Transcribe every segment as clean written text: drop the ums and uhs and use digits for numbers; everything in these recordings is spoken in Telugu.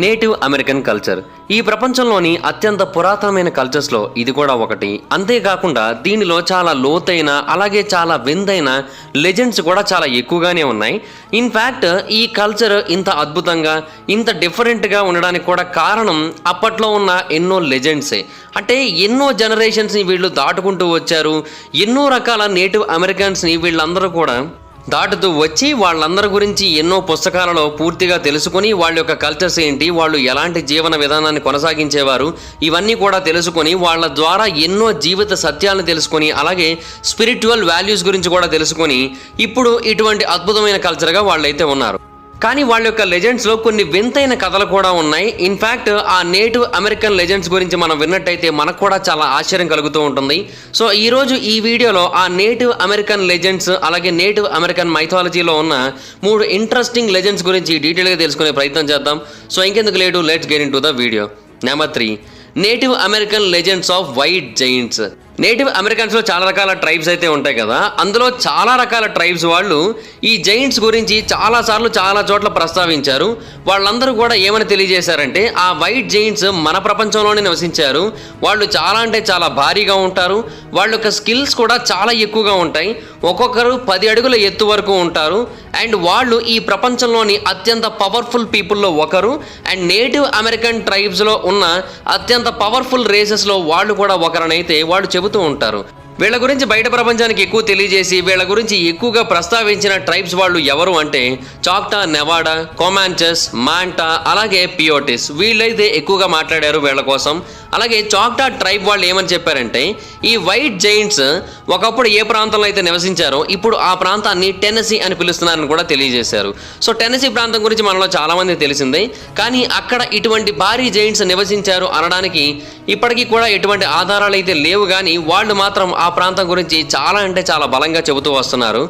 నేటివ్ అమెరికన్ కల్చర్ ఈ ప్రపంచంలోని అత్యంత పురాతనమైన కల్చర్స్లో ఇది కూడా ఒకటి. అంతేకాకుండా దీనిలో చాలా లోతైన అలాగే చాలా విందైన లెజెండ్స్ కూడా చాలా ఎక్కువగానే ఉన్నాయి. ఇన్ఫ్యాక్ట్ ఈ కల్చర్ ఇంత అద్భుతంగా ఇంత డిఫరెంట్గా ఉండడానికి కూడా కారణం అప్పట్లో ఉన్న ఎన్నో లెజెండ్సే. అంటే ఎన్నో జనరేషన్స్ని వీళ్ళు దాటుకుంటూ వచ్చారు. ఎన్నో రకాల నేటివ్ అమెరికన్స్ని వీళ్ళందరూ కూడా దాటుతూ వచ్చి వాళ్ళందరి గురించి ఎన్నో పుస్తకాలలో పూర్తిగా తెలుసుకొని వాళ్ళ యొక్క కల్చర్స్ ఏంటి, వాళ్ళు ఎలాంటి జీవన విధానాన్ని కొనసాగించేవారు, ఇవన్నీ కూడా తెలుసుకొని వాళ్ళ ద్వారా ఎన్నో జీవిత సత్యాలను తెలుసుకొని అలాగే స్పిరిచువల్ వాల్యూస్ గురించి కూడా తెలుసుకొని ఇప్పుడు ఇటువంటి అద్భుతమైన కల్చర్గా వాళ్ళైతే ఉన్నారు. కానీ వాళ్ళ యొక్క లెజెండ్స్లో కొన్ని వింతైన కథలు కూడా ఉన్నాయి. ఇన్ఫ్యాక్ట్ ఆ నేటివ్ అమెరికన్ లెజెండ్స్ గురించి మనం విన్నట్టయితే మనకు కూడా చాలా ఆశ్చర్యం కలుగుతూ ఉంటుంది. సో ఈరోజు ఈ వీడియోలో ఆ నేటివ్ అమెరికన్ లెజెండ్స్ అలాగే నేటివ్ అమెరికన్ మైథాలజీలో ఉన్న 3 ఇంట్రెస్టింగ్ లెజెండ్స్ గురించి డీటెయిల్గా తెలుసుకునే ప్రయత్నం చేద్దాం. సో ఇంకెందుకు late, let's get into the video. Number 3, native American legends of white giants. నేటివ్ అమెరికన్స్లో చాలా రకాల ట్రైబ్స్ అయితే ఉంటాయి కదా, అందులో చాలా రకాల ట్రైబ్స్ వాళ్ళు ఈ జైంట్స్ గురించి చాలాసార్లు చాలా చోట్ల ప్రస్తావించారు. వాళ్ళందరూ కూడా ఏమని తెలియజేశారంటే ఆ వైట్ జైంట్స్ మన ప్రపంచంలోనే నివసించారు. వాళ్ళు చాలా అంటే చాలా భారీగా ఉంటారు. వాళ్ళ యొక్క స్కిల్స్ కూడా చాలా ఎక్కువగా ఉంటాయి. ఒక్కొక్కరు 10 అడుగుల ఎత్తు వరకు ఉంటారు. అండ్ వాళ్ళు ఈ ప్రపంచంలోని అత్యంత పవర్ఫుల్ పీపుల్లో ఒకరు. అండ్ నేటివ్ అమెరికన్ ట్రైబ్స్లో ఉన్న అత్యంత పవర్ఫుల్ రేసెస్లో వాళ్ళు కూడా ఒకరనైతే వాళ్ళు చెబుతూ ఉంటారు. వీళ్ళ గురించి బయట ప్రపంచానికి ఎక్కువ తెలియజేసి వీళ్ళ గురించి ఎక్కువగా ప్రస్తావించిన ట్రైబ్స్ వాళ్ళు ఎవరు అంటే చాక్టా, నెవాడా, కొమాంచెస్, మాంటా అలాగే పియోటిస్. వీళ్ళైతే ఎక్కువగా మాట్లాడారు వీళ్ళ కోసం. అలాగే చాక్టా ట్రైబ్ వాళ్ళు ఏమని చెప్పారంటే ఈ వైట్ జైంట్స్ ఒకప్పుడు ఏ ప్రాంతంలో అయితే నివసించారో ఇప్పుడు ఆ ప్రాంతాన్ని టెన్నెసీ అని పిలుస్తున్నారని కూడా తెలియజేశారు. సో టెన్నెసీ ప్రాంతం గురించి మనలో చాలామంది తెలిసిందే, కానీ అక్కడ ఇటువంటి భారీ జైంట్స్ నివసించారు అనడానికి ఇప్పటికీ కూడా ఎటువంటి ఆధారాలు అయితే లేవు. కానీ వాళ్ళు మాత్రం ఆ ప్రాంతం గురించి చాలా అంటే చాలా బలంగా చెబుతూ వస్తున్నారు.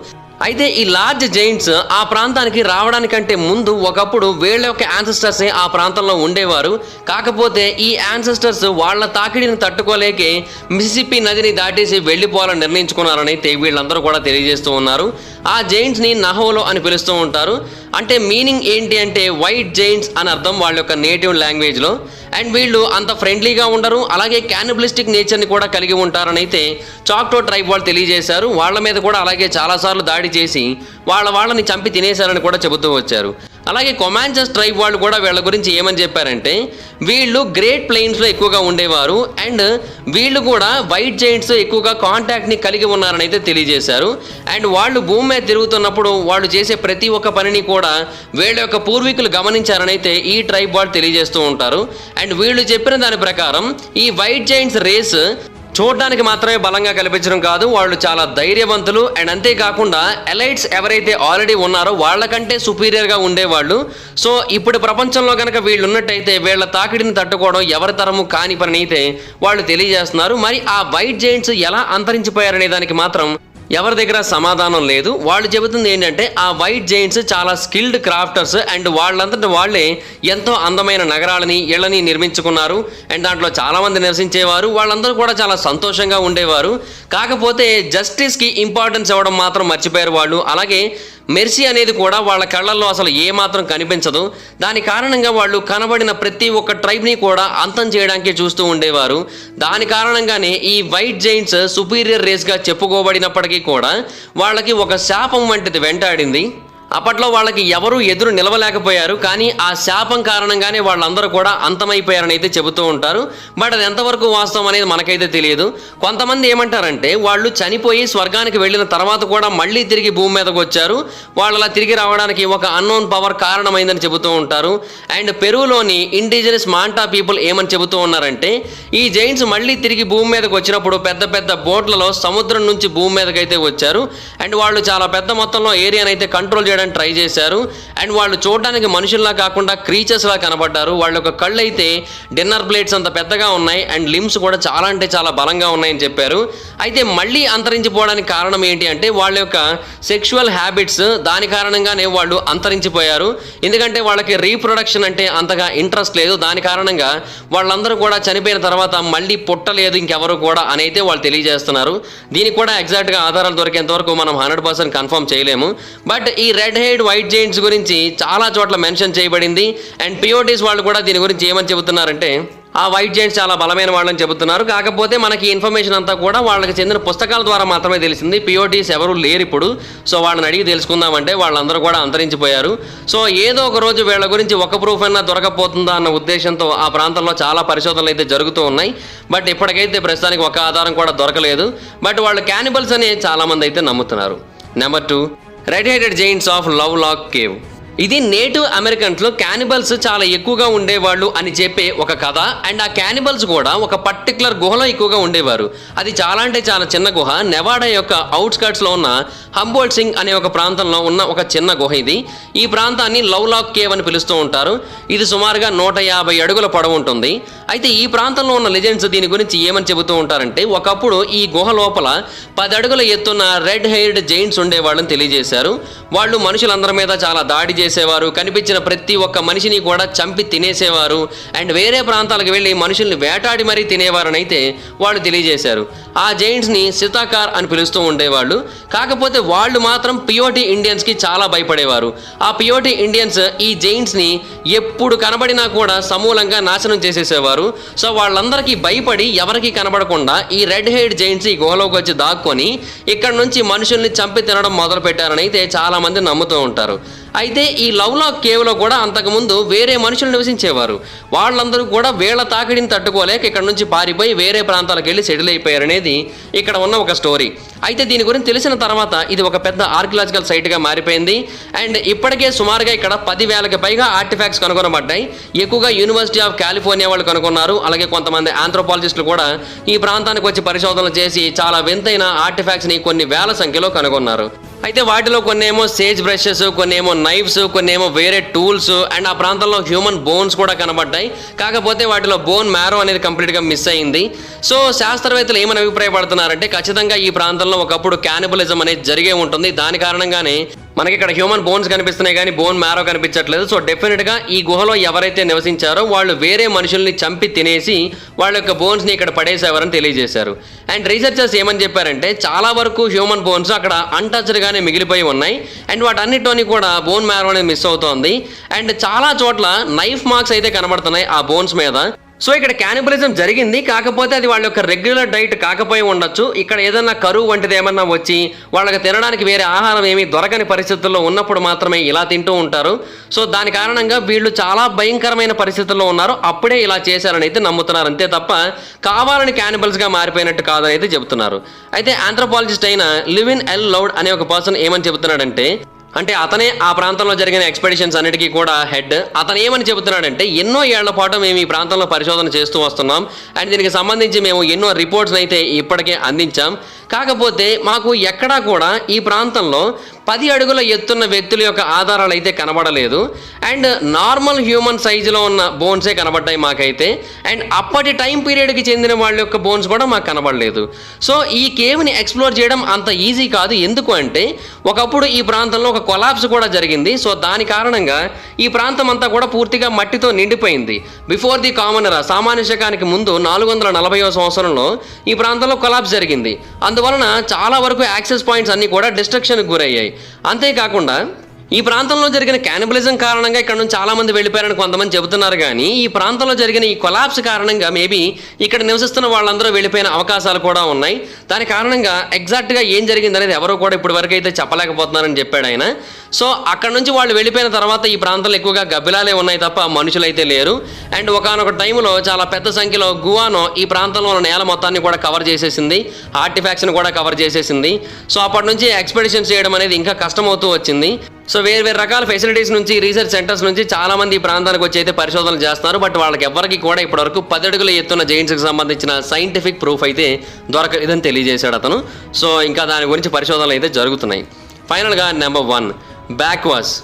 అయితే ఈ లార్జ్ జైంట్స్ ఆ ప్రాంతానికి రావడానికంటే ముందు ఒకప్పుడు వీళ్ళ యొక్క యాన్సెస్టర్సే ఆ ప్రాంతంలో ఉండేవారు. కాకపోతే ఈ యాన్సెస్టర్స్ వాళ్ళ తాకిడిని తట్టుకోలేకే మిసిసిప్పి నదిని దాటేసి వెళ్ళిపోవాలని నిర్ణయించుకున్నారని అయితే వీళ్ళందరూ కూడా తెలియజేస్తూ ఉన్నారు. ఆ జైంట్స్ని నహోలో అని పిలుస్తూ ఉంటారు. అంటే మీనింగ్ ఏంటి అంటే వైట్ జైంట్స్ అని అర్థం వాళ్ళ యొక్క నేటివ్ లాంగ్వేజ్లో. అండ్ వీళ్ళు అంత ఫ్రెండ్లీగా ఉండరు, అలాగే క్యానిబలిస్టిక్ నేచర్ని కూడా కలిగి ఉంటారని అయితే చాక్టో ట్రైబ్ వాళ్ళు తెలియజేశారు. వాళ్ళ మీద కూడా అలాగే చాలాసార్లు దాడి చేసి వాళ్ళని చంపి తినేశారని కూడా చెబుతూ వచ్చారు. అలాగే కొమాంచెస్ ట్రైబ్ వాళ్ళు కూడా వీళ్ళ గురించి ఏమని చెప్పారంటే వీళ్ళు గ్రేట్ ప్లెయిన్స్లో ఎక్కువగా ఉండేవారు. అండ్ వీళ్ళు కూడా వైట్ జైంట్స్ ఎక్కువగా కాంటాక్ట్ని కలిగి ఉన్నారని అయితే తెలియజేశారు. అండ్ వాళ్ళు భూమి మీద తిరుగుతున్నప్పుడు వాళ్ళు చేసే ప్రతి ఒక్క పనిని కూడా వీళ్ళ యొక్క పూర్వీకులు గమనించారని అయితే ఈ ట్రైబ్ వాళ్ళు తెలియజేస్తూ ఉంటారు. అండ్ వీళ్ళు చెప్పిన దాని ప్రకారం ఈ వైట్ జైంట్స్ రేస్ చూడడానికి మాత్రమే బలంగా కనిపించడం కాదు, వాళ్ళు చాలా ధైర్యవంతులు. అండ్ అంతేకాకుండా ఎలైట్స్ ఎవరైతే ఆల్రెడీ ఉన్నారో వాళ్ళకంటే సుపీరియర్గా ఉండేవాళ్ళు. సో ఇప్పుడు ప్రపంచంలో కనుక వీళ్ళు ఉన్నట్టయితే వీళ్ళ తాకిడిని తట్టుకోవడం ఎవరి తరము కాని పని అయితే వాళ్ళు తెలియజేస్తున్నారు. మరి ఆ వైట్ జైంట్స్ ఎలా అంతరించిపోయారనే దానికి మాత్రం ఎవరి దగ్గర సమాధానం లేదు. వాళ్ళు చెబుతుంది ఏంటంటే ఆ వైట్ జైంట్స్ చాలా స్కిల్డ్ క్రాఫ్టర్స్. అండ్ వాళ్ళంతటా వాళ్ళే ఎంతో అందమైన నగరాలని ఇళ్ళని నిర్మించుకున్నారు. అండ్ దాంట్లో చాలామంది నివసించేవారు. వాళ్ళందరూ కూడా చాలా సంతోషంగా ఉండేవారు. కాకపోతే జస్టిస్కి ఇంపార్టెన్స్ ఇవ్వడం మాత్రం మర్చిపోయారు వాళ్ళు. అలాగే మెర్సీ అనేది కూడా వాళ్ళ కళ్ళల్లో అసలు ఏమాత్రం కనిపించదు. దాని కారణంగా వాళ్ళు కనబడిన ప్రతి ఒక్క ట్రైబ్ని కూడా అంతం చేయడానికి చూస్తూ ఉండేవారు. దాని కారణంగానే ఈ వైట్ జైంట్స్ సుపీరియర్ రేస్గా చెప్పుకోబడినప్పటికీ కూడా వాళ్ళకి ఒక శాపం వంటిది వెంటాడింది. అప్పట్లో వాళ్ళకి ఎవరూ ఎదురు నిలవలేకపోయారు. కానీ ఆ శాపం కారణంగానే వాళ్ళందరూ కూడా అంతమైపోయారని అయితే చెబుతూ ఉంటారు. బట్ అది ఎంతవరకు వాస్తవం అనేది మనకైతే తెలియదు. కొంతమంది ఏమంటారంటే వాళ్ళు చనిపోయి స్వర్గానికి వెళ్ళిన తర్వాత కూడా మళ్ళీ తిరిగి భూమి మీదకి వచ్చారు. వాళ్ళు అలా తిరిగి రావడానికి ఒక అన్నోన్ పవర్ కారణమైందని చెబుతూ ఉంటారు. అండ్ పెరూలోని ఇండిజినస్ మాంటా పీపుల్ ఏమని చెబుతూ ఉన్నారంటే ఈ జైంట్స్ మళ్ళీ తిరిగి భూమి మీదకి వచ్చినప్పుడు పెద్ద పెద్ద బోట్లలో సముద్రం నుంచి భూమి మీదకి అయితే వచ్చారు. అండ్ వాళ్ళు చాలా పెద్ద మొత్తంలో ఏరియాని అయితే కంట్రోల్ చేయడానికి ట్రై చేశారు. అండ్ వాళ్ళు చూడడానికి మనుషుల్లా కాకుండా క్రీచర్స్లా కనబడ్డారు. వాళ్ళ యొక్క కళ్ళు అయితే డిన్నర్ ప్లేట్స్ అంత పెద్దగా ఉన్నాయి. అండ్ లిమ్స్ కూడా చాలా అంటే చాలా బలంగా ఉన్నాయని చెప్పారు. అయితే మళ్ళీ అంతరించిపోవడానికి కారణం ఏంటి అంటే వాళ్ళ యొక్క సెక్షువల్ హ్యాబిట్స్. దాని కారణంగానే వాళ్ళు అంతరించిపోయారు. ఎందుకంటే వాళ్ళకి రీప్రొడక్షన్ అంటే అంతగా ఇంట్రెస్ట్ లేదు. దాని కారణంగా వాళ్ళందరూ కూడా చనిపోయిన తర్వాత మళ్ళీ పుట్టలేదు ఇంకెవరు కూడా అని అయితే వాళ్ళు తెలియజేస్తున్నారు. దీనికి కూడా ఎగ్జాక్ట్గా ఆధారాలు దొరికేంత వరకు మనం 100% కన్ఫర్మ్ చేయలేము. బట్ ఈ రెడ్ హెయిర్డ్ వైట్ జైంట్స్ గురించి చాలా చోట్ల మెన్షన్ చేయబడింది. అండ్ పియోటీస్ వాళ్ళు కూడా దీని గురించి ఏమని చెబుతున్నారంటే ఆ వైట్ జైంట్స్ చాలా బలమైన వాళ్ళని చెబుతున్నారు. కాకపోతే మనకి ఇన్ఫర్మేషన్ అంతా కూడా వాళ్ళకి చెందిన పుస్తకాల ద్వారా మాత్రమే తెలిసింది. పియోటీస్ ఎవరు లేరు ఇప్పుడు. సో వాళ్ళని అడిగి తెలుసుకుందామంటే వాళ్ళందరూ కూడా అంతరించిపోయారు. సో ఏదో ఒక రోజు వీళ్ళ గురించి ఒక ప్రూఫ్ అయినా దొరకపోతుందా అన్న ఉద్దేశంతో ఆ ప్రాంతంలో చాలా పరిశోధనలు అయితే జరుగుతూ ఉన్నాయి. బట్ ఇప్పటికైతే ప్రస్తుతానికి ఒక ఆధారం కూడా దొరకలేదు. బట్ వాళ్ళు క్యానిబల్స్ అని చాలా మంది అయితే నమ్ముతున్నారు. Number 2, red headed giants of Lovelock cave. ఇది నేటివ్ అమెరికన్స్లో క్యానిబల్స్ చాలా ఎక్కువగా ఉండేవాళ్ళు అని చెప్పే ఒక కథ. అండ్ ఆ క్యానిబల్స్ కూడా ఒక పర్టికులర్ గుహలో ఎక్కువగా ఉండేవారు. అది చాలా అంటే చాలా చిన్న గుహ. నెవాడా యొక్క అవుట్స్కర్ట్స్లో ఉన్న హంబోల్ట్ సింగ్ అనే ఒక ప్రాంతంలో ఉన్న ఒక చిన్న గుహ ఇది. ఈ ప్రాంతాన్ని లవ్ లాక్ కేవ్ అని పిలుస్తూ ఉంటారు. ఇది సుమారుగా 150 అడుగుల పొడవు ఉంటుంది. అయితే ఈ ప్రాంతంలో ఉన్న లెజెండ్స్ దీని గురించి ఏమని చెబుతూ ఉంటారంటే ఒకప్పుడు ఈ గుహ లోపల 10 అడుగుల ఎత్తున్న రెడ్ హెయిర్డ్ జైంట్స్ ఉండేవాళ్ళని తెలియజేశారు. వాళ్ళు మనుషులందరి మీద చాలా దాడి చేసేవారు. కనిపించిన ప్రతి ఒక్క మనిషిని కూడా చంపి తినేసేవారు. అండ్ వేరే ప్రాంతాలకు వెళ్ళి మనుషుల్ని వేటాడి మరీ తినేవారని అయితే వాళ్ళు తెలియజేశారు. ఆ జైంట్స్ని సితాకార్ అని పిలుస్తూ ఉండేవాళ్ళు. కాకపోతే వాళ్ళు మాత్రం పియోటీ ఇండియన్స్కి చాలా భయపడేవారు. ఆ పియోటీ ఇండియన్స్ ఈ జైంట్స్ని ఎప్పుడు కనబడినా కూడా సమూలంగా నాశనం చేసేసేవారు. సో వాళ్ళందరికీ భయపడి ఎవరికి కనబడకుండా ఈ రెడ్ హెయిర్డ్ జైంట్స్ ఈ గుహలోకి వచ్చి దాక్కొని ఇక్కడ నుంచి మనుషుల్ని చంపి తినడం మొదలు పెట్టారని అయితే చాలా మంది నమ్ముతూ ఉంటారు. అయితే ఈ లవ్ లాక్ కేవ్లో కూడా అంతకుముందు వేరే మనుషులు నివసించేవారు. వాళ్ళందరూ కూడా వీళ్ళ తాకిడిని తట్టుకోలేక ఇక్కడ నుంచి పారిపోయి వేరే ప్రాంతాలకు వెళ్ళి సెటిల్ అయిపోయారనేది ఇక్కడ ఉన్న ఒక స్టోరీ. అయితే దీని గురించి తెలిసిన తర్వాత ఇది ఒక పెద్ద ఆర్కియలాజికల్ సైట్గా మారిపోయింది. అండ్ ఇప్పటికే సుమారుగా ఇక్కడ 10,000కి పైగా ఆర్టిఫాక్ట్స్ కనుగొనబడ్డాయి. ఎక్కువగా యూనివర్సిటీ ఆఫ్ కాలిఫోర్నియా వాళ్ళు కనుగొన్నారు. అలాగే కొంతమంది ఆంథ్రోపాలజిస్టులు కూడా ఈ ప్రాంతానికి వచ్చి పరిశోధనలు చేసి చాలా వింతైన ఆర్టిఫాక్ట్స్ని కొన్ని వేల సంఖ్యలో కనుగొన్నారు. అయితే వాటిలో కొన్ని ఏమో సేజ్ బ్రషెస్, కొన్ని ఏమో నైఫ్స్, కొన్ని ఏమో వేరే టూల్స్ అండ్ ఆ ప్రాంతంలో హ్యూమన్ బోన్స్ కూడా కనబడ్డాయి. కాకపోతే వాటిలో బోన్ మ్యారో అనేది కంప్లీట్గా మిస్ అయింది. సో శాస్త్రవేత్తలు ఏమని అభిప్రాయపడుతున్నారంటే ఖచ్చితంగా ఈ ప్రాంతంలో ఒకప్పుడు క్యానిబలిజం అనేది జరిగే ఉంటుంది. దాని కారణంగానే మనకి ఇక్కడ హ్యూమన్ బోన్స్ కనిపిస్తున్నాయి కానీ బోన్ మ్యారో కనిపించట్లేదు. సో డెఫినెట్గా ఈ గుహలో ఎవరైతే నివసించారో వాళ్ళు వేరే మనుషుల్ని చంపి తినేసి వాళ్ళ యొక్క బోన్స్ని ఇక్కడ పడేసేవారని తెలియజేశారు. అండ్ రీసెర్చర్స్ ఏమని చెప్పారంటే చాలా వరకు హ్యూమన్ బోన్స్ అక్కడ అన్టచ్డ్గానే మిగిలిపోయి ఉన్నాయి. అండ్ వాటన్నిటిలోని కూడా బోన్ మ్యారో అనేది మిస్ అవుతోంది. అండ్ చాలా చోట్ల నైఫ్ మార్క్స్ అయితే కనబడుతున్నాయి ఆ బోన్స్ మీద. సో ఇక్కడ క్యానిబలిజం జరిగింది. కాకపోతే అది వాళ్ళ యొక్క రెగ్యులర్ డైట్ కాకపోయి ఉండొచ్చు. ఇక్కడ ఏదైనా కరువు వంటిది ఏమన్నా వచ్చి వాళ్ళకి తినడానికి వేరే ఆహారం ఏమీ దొరకని పరిస్థితుల్లో ఉన్నప్పుడు మాత్రమే ఇలా తింటూ ఉంటారు. సో దాని కారణంగా వీళ్ళు చాలా భయంకరమైన పరిస్థితుల్లో ఉన్నారు. అప్పుడే ఇలా చేశారని అయితే నమ్ముతున్నారు. అంతే తప్ప కావాలని క్యానిబల్స్గా మారిపోయినట్టు కాదని అయితే చెబుతున్నారు. అయితే ఆంథ్రోపాలజిస్ట్ అయిన లివిన్ ఎల్ లౌడ్ అనే ఒక పర్సన్ ఏమని చెబుతున్నాడంటే అంటే అతనే ఆ ప్రాంతంలో జరిగిన ఎక్స్పెడిషన్స్ అన్నిటికీ కూడా హెడ్. అతను ఏమని చెబుతున్నాడంటే ఎన్నో ఏళ్ల పాటు మేము ఈ ప్రాంతంలో పరిశోధన చేస్తూ వస్తున్నాం. అండ్ దీనికి సంబంధించి మేము ఎన్నో రిపోర్ట్స్ని అయితే ఇప్పటికే అందించాం. కాకపోతే మాకు ఎక్కడా కూడా ఈ ప్రాంతంలో 10 అడుగుల ఎత్తున్న వ్యక్తుల యొక్క ఆధారాలు అయితే కనబడలేదు. అండ్ నార్మల్ హ్యూమన్ సైజులో ఉన్న బోన్సే కనబడ్డాయి మాకైతే. అండ్ అప్పటి టైం పీరియడ్కి చెందిన వాళ్ళ యొక్క బోన్స్ కూడా మాకు కనబడలేదు. సో ఈ కేవ్ని ఎక్స్ప్లోర్ చేయడం అంత ఈజీ కాదు. ఎందుకు అంటే ఒకప్పుడు ఈ ప్రాంతంలో ఒక కొలాప్స్ కూడా జరిగింది. సో దాని కారణంగా ఈ ప్రాంతం అంతా కూడా పూర్తిగా మట్టితో నిండిపోయింది. బిఫోర్ ది కామన్ ఎరా, సామాన్య శకానికి ముందు 440వ సంవత్సరంలో ఈ ప్రాంతంలో కొలాప్స్ జరిగింది. అందువలన చాలా వరకు యాక్సెస్ పాయింట్స్ అన్నీ కూడా డిస్ట్రక్షన్కి గురయ్యాయి. అంతేకాకుండా ఈ ప్రాంతంలో జరిగిన క్యానిబలిజం కారణంగా ఇక్కడ నుంచి చాలామంది వెళ్ళిపోయారని కొంతమంది చెబుతున్నారు. కానీ ఈ ప్రాంతంలో జరిగిన ఈ కొలాప్స్ కారణంగా మేబీ ఇక్కడ నివసిస్తున్న వాళ్ళందరూ వెళ్ళిపోయిన అవకాశాలు కూడా ఉన్నాయి. దాని కారణంగా ఎగ్జాక్ట్గా ఏం జరిగింది అనేది ఎవరో కూడా ఇప్పటి వరకు అయితే చెప్పలేకపోతున్నారని చెప్పాడు ఆయన. సో అక్కడ నుంచి వాళ్ళు వెళ్ళిపోయిన తర్వాత ఈ ప్రాంతంలో ఎక్కువగా గబ్బిలాలే ఉన్నాయి తప్ప మనుషులైతే లేరు. అండ్ ఒకానొక టైంలో చాలా పెద్ద సంఖ్యలో గువానో ఈ ప్రాంతంలో ఉన్న నేల మొత్తాన్ని కూడా కవర్ చేసేసింది. ఆర్టిఫాక్ట్స్ని కూడా కవర్ చేసేసింది. సో అప్పటి నుంచి ఎక్స్పెడిషన్స్ చేయడం అనేది ఇంకా కష్టమవుతూ వచ్చింది. సో వేరు రకాల ఫెసిలిటీస్ నుంచి, రీసెర్చ్ సెంటర్స్ నుంచి చాలామంది ఈ ప్రాంతానికి వచ్చి అయితే పరిశోధనలు చేస్తున్నారు. బట్ వాళ్ళకి ఎవరికి కూడా ఇప్పటివరకు 10 అడుగుల ఎత్తున్న జైంట్స్కి సంబంధించిన సైంటిఫిక్ ప్రూఫ్ అయితే దొరకలేదని తెలియజేశాడు అతను. సో ఇంకా దాని గురించి పరిశోధనలు అయితే జరుగుతున్నాయి. ఫైనల్గా number 1, Bakwas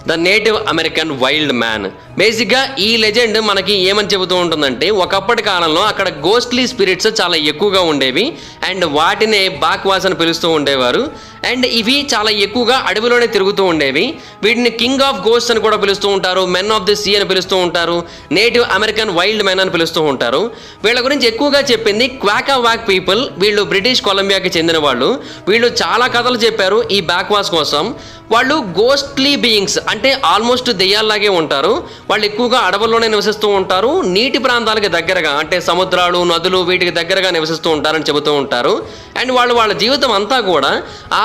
the native American wild man. బేసిక్గా ఈ లెజెండ్ మనకి ఏమని చెబుతూ ఉంటుందంటే ఒకప్పటి కాలంలో అక్కడ గోస్ట్లీ స్పిరిట్స్ చాలా ఎక్కువగా ఉండేవి. అండ్ వాటినే బాక్వాస్ అని పిలుస్తూ ఉండేవారు. అండ్ ఇవి చాలా ఎక్కువగా అడవిలోనే తిరుగుతూ ఉండేవి. వీటిని కింగ్ ఆఫ్ గోస్ట్ అని కూడా పిలుస్తూ ఉంటారు, మెన్ ఆఫ్ ది సీ అని పిలుస్తూ ఉంటారు, నేటివ్ అమెరికన్ వైల్డ్ మెన్ అని పిలుస్తూ ఉంటారు. వీళ్ళ గురించి ఎక్కువగా చెప్పింది క్వాకావాక్ పీపుల్. వీళ్ళు బ్రిటిష్ కొలంబియాకి చెందిన వాళ్ళు. వీళ్ళు చాలా కథలు చెప్పారు ఈ బ్యాక్వాస్ కోసం. వాళ్ళు గోస్ట్లీ బీయింగ్స్, అంటే ఆల్మోస్ట్ దెయ్యాల్లాగే ఉంటారు. వాళ్ళు ఎక్కువగా అడవుల్లోనే నివసిస్తూ ఉంటారు, నీటి ప్రాంతాలకి దగ్గరగా, అంటే సముద్రాలు, నదులు వీటికి దగ్గరగా నివసిస్తూ ఉంటారని చెబుతూ ఉంటారు. అండ్ వాళ్ళు వాళ్ళ జీవితం అంతా కూడా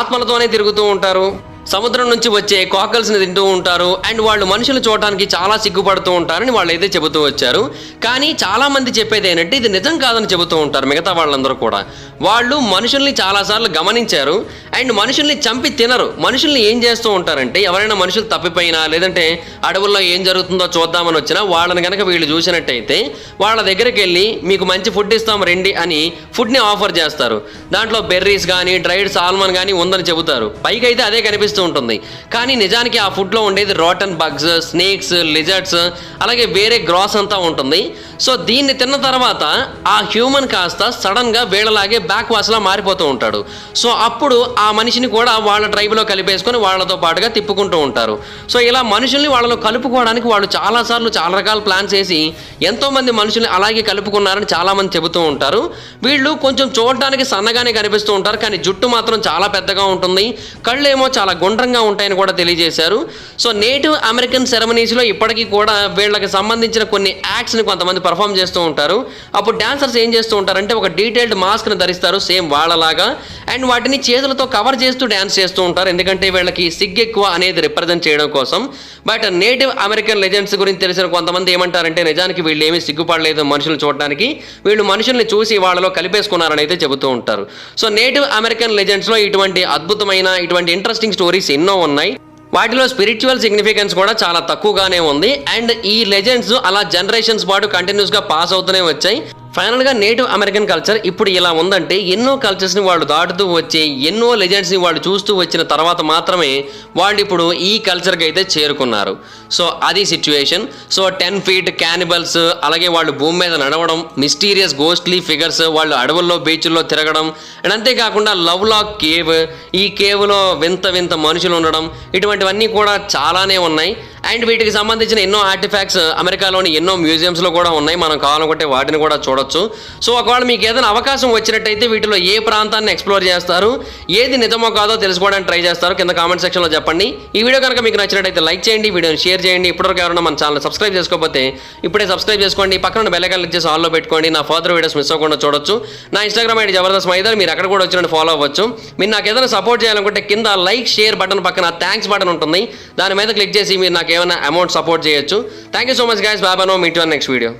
ఆత్మలతోనే తిరుగుతూ ఉంటారు. సముద్రం నుంచి వచ్చే కాకల్స్ని తింటూ ఉంటారు. అండ్ వాళ్ళు మనుషులు చూడటానికి చాలా సిగ్గుపడుతూ ఉంటారని వాళ్ళు అయితే చెబుతూ వచ్చారు. కానీ చాలా మంది చెప్పేది ఏంటంటే ఇది నిజం కాదని చెబుతూ ఉంటారు మిగతా వాళ్ళందరూ కూడా. వాళ్ళు మనుషుల్ని చాలాసార్లు గమనించారు అండ్ మనుషుల్ని చంపి తినరు. మనుషుల్ని ఏం చేస్తూ ఉంటారంటే ఎవరైనా మనుషులు తప్పిపోయినా లేదంటే అడవుల్లో ఏం జరుగుతుందో చూద్దామని వచ్చినా వాళ్ళని కనుక వీళ్ళు చూసినట్టయితే వాళ్ళ దగ్గరికి వెళ్ళి మీకు మంచి ఫుడ్ ఇస్తాం రండి అని ఫుడ్ని ఆఫర్ చేస్తారు. దాంట్లో బెర్రీస్ కానీ డ్రైడ్ సాల్మన్ కానీ ఉందని చెబుతారు. పైకి అయితే అదే కనిపిస్తుంది ఉంటుంది, కానీ నిజానికి ఆ ఫుడ్లో ఉండేది రాటన్ బగ్స్, స్నేక్స్, లిజర్డ్స్, అలాగే వేరే గ్రాస్ అంతా ఉంటుంది. సో దీన్ని తిన్న తర్వాత ఆ హ్యూమన్ కాస్త సడన్గా వీళ్ళలాగే బ్యాక్ వాష్లా మారిపోతూ ఉంటాడు. సో అప్పుడు ఆ మనిషిని కూడా వాళ్ళ ట్రైబ్లో కలిపేసుకొని వాళ్ళతో పాటుగా తిప్పుకుంటూ ఉంటారు. సో ఇలా మనుషుల్ని వాళ్ళలో కలుపుకోవడానికి వాళ్ళు చాలాసార్లు చాలా రకాల ప్లాన్స్ వేసి ఎంతోమంది మనుషుల్ని అలాగే కలుపుకున్నారని చాలామంది చెబుతూ ఉంటారు. వీళ్ళు కొంచెం చూడడానికి సన్నగానే కనిపిస్తూ ఉంటారు, కానీ జుట్టు మాత్రం చాలా పెద్దగా ఉంటుంది, కళ్ళేమో చాలా గుండ్రంగా ఉంటాయని కూడా తెలియజేశారు. సో నేటివ్ అమెరికన్ సెరమనీస్లో ఇప్పటికీ కూడా వీళ్ళకి సంబంధించిన కొన్ని యాక్ట్స్ని కొంతమంది పర్ఫామ్ చేస్తూ ఉంటారు. అప్పుడు డాన్సర్స్ ఏం చేస్తూ ఉంటారంటే ఒక డీటెయిల్డ్ మాస్క్ని ధరిస్తారు సేమ్ వాళ్ళలాగా, అండ్ వాటిని చేతులతో కవర్ చేస్తూ డ్యాన్స్ చేస్తూ ఉంటారు, ఎందుకంటే వీళ్ళకి సిగ్గు ఎక్కువ అనేది రిప్రజెంట్ చేయడం కోసం. బట్ నేటివ్ అమెరికన్ లెజెండ్స్ గురించి తెలిసిన కొంతమంది ఏమంటారంటే నిజానికి వీళ్ళు ఏమీ సిగ్గుపడలేదు మనుషులు చూడడానికి, వీళ్ళు మనుషుల్ని చూసి వాళ్ళలో కలిపేసుకున్నారని అయితే చెబుతూ ఉంటారు. సో నేటివ్ అమెరికన్ లెజెండ్స్లో ఇటువంటి అద్భుతమైన ఇటువంటి ఇంట్రెస్టింగ్ స్టోరీస్ ఎన్నో ఉన్నాయి. వాటిలో స్పిరిచువల్ సిగ్నిఫికెన్స్ కూడా చాలా తక్కువగానే ఉంది. అండ్ ఈ లెజెండ్స్ అలా జనరేషన్స్ పాటు కంటిన్యూస్గా పాస్ అవుతూనే వచ్చాయి. ఫైనల్గా నేటివ్ అమెరికన్ కల్చర్ ఇప్పుడు ఇలా ఉందంటే ఎన్నో కల్చర్స్ని వాళ్ళు దాటుతూ వచ్చి ఎన్నో లెజెండ్స్ని వాళ్ళు చూస్తూ వచ్చిన తర్వాత మాత్రమే వాళ్ళు ఇప్పుడు ఈ కల్చర్కి అయితే చేరుకున్నారు. సో అది సిచ్యువేషన్. సో 10 feet క్యానిబల్స్, అలాగే వాళ్ళు భూమి మీద నడవడం, మిస్టీరియస్ గోస్ట్లీ ఫిగర్స్, వాళ్ళు అడవుల్లో బీచ్ల్లో తిరగడం, అండ్ అంతేకాకుండా లవ్ లాక్ కేవ్, ఈ కేవ్లో వింత వింత మనుషులు ఉండడం, ఇటువంటివన్నీ కూడా చాలానే ఉన్నాయి. అండ్ వీటికి సంబంధించిన ఎన్నో ఆర్టిఫాక్ట్స్ అమెరికాలోని ఎన్నో మ్యూజియంస్లో కూడా ఉన్నాయి, మనం కావాలనుకుంటే వాటిని కూడా చూడొచ్చు. సో ఒకవేళ మీకు ఏదైనా అవకాశం వచ్చినట్టయితే వీటిలో ఏ ప్రాంతాన్ని ఎక్స్ప్లోర్ చేస్తారు, ఏది నిజమో కాదో తెలుసుకోవడానికి ట్రై చేస్తారు, కింద కామెంట్ సెక్షన్లో చెప్పండి. ఈ వీడియో కనుక మీకు నచ్చినట్టయితే లైక్ చేయండి, వీడియోని షేర్ చేయండి. ఇప్పటివరకు ఎవరైనా మన ఛానల్ సబ్స్క్రైబ్ చేసుకోకపోతే ఇప్పుడే సబ్స్క్రైబ్ చేసుకోండి, పక్కన బెల్ ఐకాన్ క్లిక్ చేసి ఆల్లో పెట్టుకోండి, నా ఫర్దర్ వీడియోస్ మిస్ అవ్వకుండా చూడొచ్చు. నా ఇన్స్టాగ్రామ్ ఐడి జబర్దస్త్ మైదర్, మీరు అక్కడ కూడా వచ్చినట్టు ఫాలో అవ్వచ్చు. మీరు నాకు ఏదైనా సపోర్ట్ చేయాలనుకుంటే కింద లైక్ షేర్ బటన్ పక్కన థ్యాంక్స్ బటన్ ఉంటుంది, దాని మీద క్లిక్ చేసి మీరు నాకు ఏమైనా అమౌంట్ సపోర్ట్ చేయొచ్చు. Thank you so much guys, bye bye, no meet you on next video.